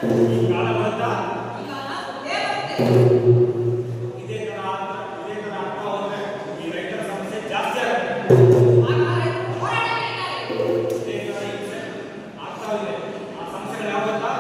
ಈ ಕಾಲ ಬರುತ್ತಾ? ಇದೇ ತರ ಆಗ್ತಾ ಹೋದ್ರೆ ಈ ರೈತರ ಸಮಸ್ಯೆ ಜಾಸ್ತಿ ಆಗುತ್ತೆ. ಇದೇ ತರ ಹಿಂಸೆ ಆಗ್ತಾ ಇದೆ. ಆ ಸಮಸ್ಯೆಗಳು ಯಾವ ಗೊತ್ತಾ?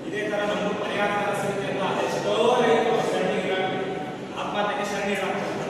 ಇದೇ ತರ ನಮ್ಮ ಪರಿಹಾರ ಸಮಿತಿಯನ್ನ ಎಷ್ಟೋ ರೈತರು ಆತ್ಮಹತ್ಯೆಗೆ ಶರಣರಾಗ್ತಾರೆ.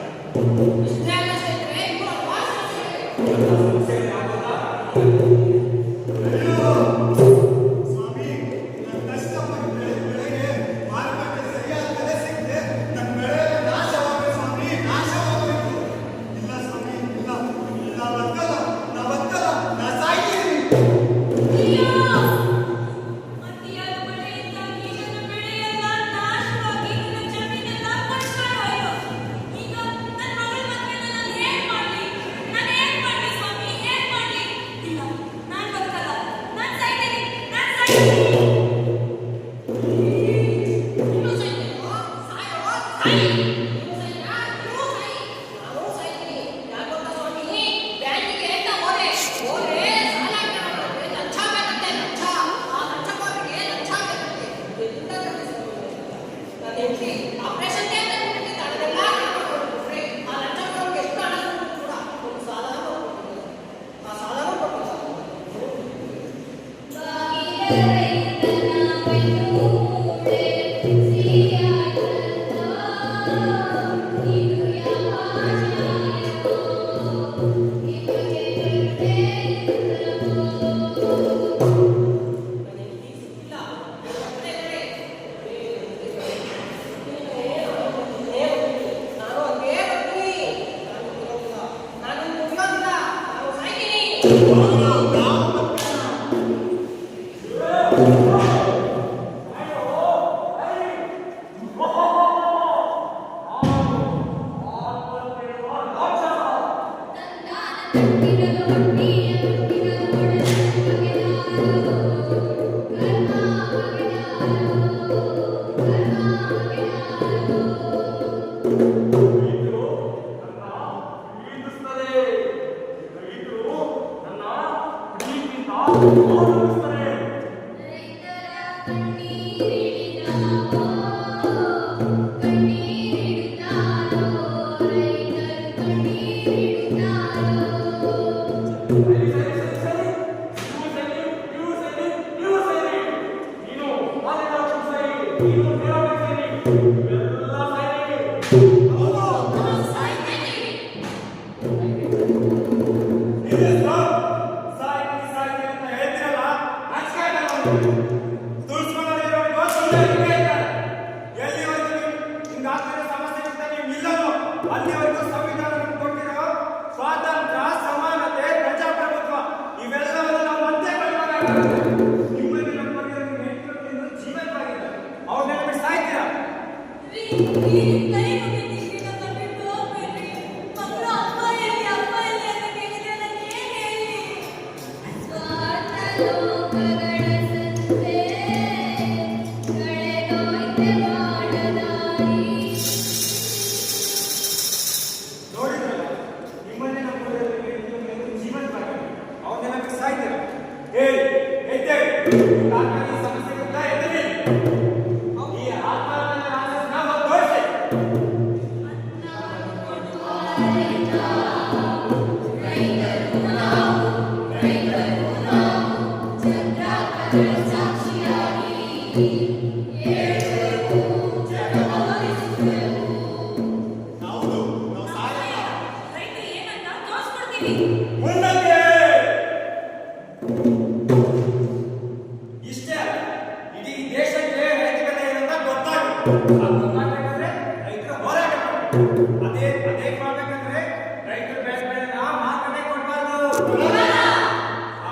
ಆ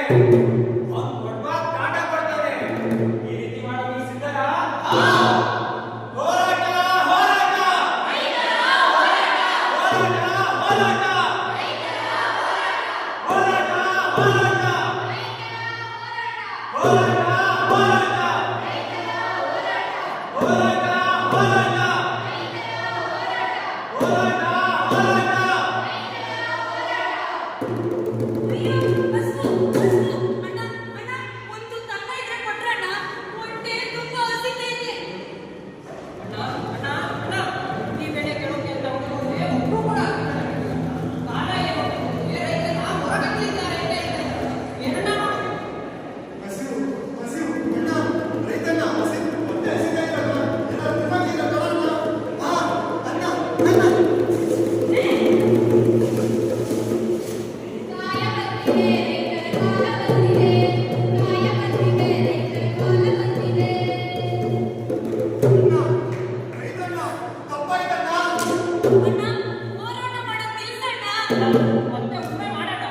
ಅವ್ನು ಕೊಡ್ಬಾರ್ದು ಕಾಟ ಕೊಡ್ತಾನೆ. ಈ ರೀತಿ ಮಾಡೋದು ಸಿದ್ಧನಾ? ಹೋರಾಟ ಹೋರಾಟ ಹೋರಾಟ ಹೋರಾಟ ಹೋರಾಟ ಹೋರಾಟ ಅಯ್ಯೋ, ಬಸ್ಸು, ಬಸ್ಸು. ಅಣ್ಣ, ಅಣ್ಣ, ಒಂದು ತನ್ನ ಇದ್ರೆ ಕೊಟ್ರಣ್ಣ. ಹೊಟ್ಟೆ ತುಂಬಾ ಹಸಿತೈತೆ. ಅಣ್ಣ ಅಣ್ಣ ಅಣ್ಣ ಈ ಬೆಳೆ ಕೇಳೋಕೆ ಅಂತ ಹೋಗೋದೇ ಒಬ್ರು ಕೂಡ ಆಗಿಲ್ಲ. ಕಾರಣ ಏನು? ಈ ರೈತನ ಹೊರಗಟ್ಟಿದ್ದಾರೆ ಅಂತ ಇದ್ದಾರೆ. ಏನನ್ನ ಮಾಡೋದು? ಹಸಿವು ಹಸಿವು ಅಣ್ಣ ರೈತಣ್ಣ ಹಸಿವು ಹೊಟ್ಟೆ ಹಸಿದಾಯ್ತಣ್ಣ ಎಲ್ಲ ತಿನ್ನೋಕಿಲ್ಲ ತಗೊಳ್ಳ ಹಾ ಅಣ್ಣ ಅಣ್ಣ ಕಾಯ ಬಂದಿದೆ, ರೈತರ ಕಾಲ ಬಂದಿದೆ. ಕಾಯ ಬಂದಿದೆ, ರೈತರ ಕಾಲ ಬಂದಿದೆ. ಅಣ್ಣ ರೈತಣ್ಣ ತಪ್ಪಾಯ್ತಣ್ಣ ಅಣ್ಣ, ಹೋರಾಟ ಮಾಡೋದ್ ನಿಲ್ಸಣ್ಣ. ಮತ್ತೆ ಒಮ್ಮೆ ಮಾಡೋಣ.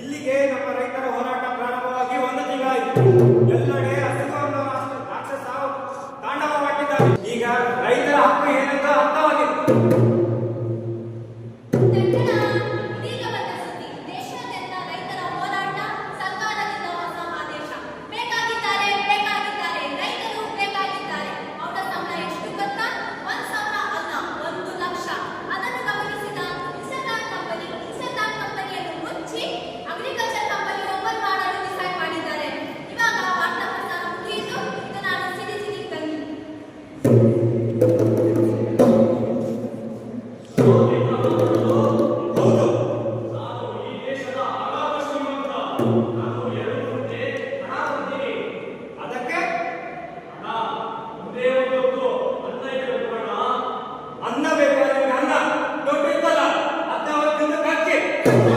ಇಲ್ಲಿಗೆ ನಮ್ಮ ರೈತರ ಹೋರಾಟ ಪ್ರಾರಂಭವಾಗಿ ಒಂದು ತಿಂಗಳಾಯಿತು. ಎಲ್ಲೆಡೆ ಹಸಿವನ್ನು ರಾಕ್ಷಸ ತಾಂಡವವಾಗಿದ್ದಾರೆ. ಈಗ ರೈತರ ಹಕ್ಕು ಏನಂತ ಅರ್ಥವಾಗಿದೆ. ತಕ್ಷಣ ಇದೀಗ ಬಂದ ಸುದ್ದಿ. ದೇಶಾದ್ಯಂತ ರೈತರ ಹೋರಾಟ, ಸರ್ಕಾರದಿಂದ ಹೊಸ ಆದೇಶ. ಬೇಕಾಗಿದ್ದಾರೆ, ಬೇಕಾಗಿದ್ದಾರೆ, ರೈತರು ಬೇಕಾಗಿದ್ದಾರೆ. ಅವರ ಸಂಬಳ ಎಷ್ಟು ಗೊತ್ತಾ? 1,000 ಅಲ್ಲ, 1,00,000. ಅದನ್ನು ಗಮನಿಸಿದ ಇಸೆತಾನ್ ಕಂಪನಿಯನ್ನು ಮುಚ್ಚಿ ಅಗ್ರಿಕಲ್ಚರ್ ಕಂಪನಿ ಓಪನ್ ಮಾಡಲು ಡಿಸೈಡ್ ಮಾಡಿದ್ದಾರೆ. ಇವಾಗ ವಾರ್ತಾ ಪ್ರಸಾರ ಮುಗಿಯಿತು. ಇದು ನಾನು ಸಿಡಿ ಬನ್ನಿ. ಹೌದು, ನಾನು ಈ ದೇಶದ ಅಗಾಧ ಶ್ರೀಮಂತ. ನಾನು 2 ಗಂಟೆ ಹಣ ಕೊಡ್ತೀನಿ. ಅದಕ್ಕೆ ಹಣ ಒಂದೇ ಒಂದು ಹೊತ್ತು ಅನ್ನ ಇರಬೇಕು ಅಣ್ಣ. ಅನ್ನ ಬೇಕು ಅದಕ್ಕೆ ಅನ್ನ ದುಡ್ಡು ಇತ್ತಲ್ಲ ಅನ್ನ ಅವತ್ತಿಂದ ಕಟ್ಟಿ ಅಣ್ಣ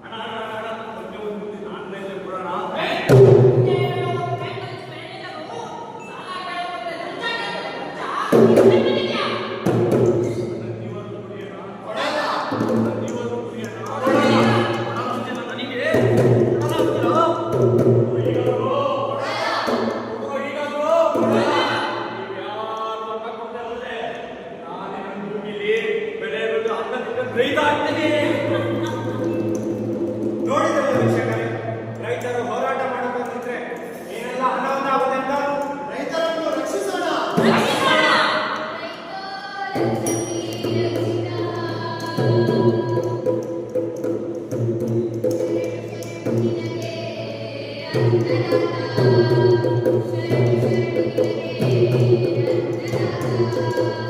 ಅಣ್ಣ ಅಣ್ಣ ಅಣ್ಣ ಒಂದೇ ಒಂದು ಬುದ್ಧಿ ನಾನು ಮೇಲೆ ಕೊಡೋಣ. ನೋಡಿದ್ರಲ್ಲ ವೀಕ್ಷಕರೇ, ರೈತರು ಹೋರಾಟ ಮಾಡಬೇಕಿದ್ರೆ ಏನೆಲ್ಲ ಅನಾಹುತ ಆಗುತ್ತೆ ಅಂತ. ರೈತರನ್ನು ರಕ್ಷಿಸೋಣ Thank you.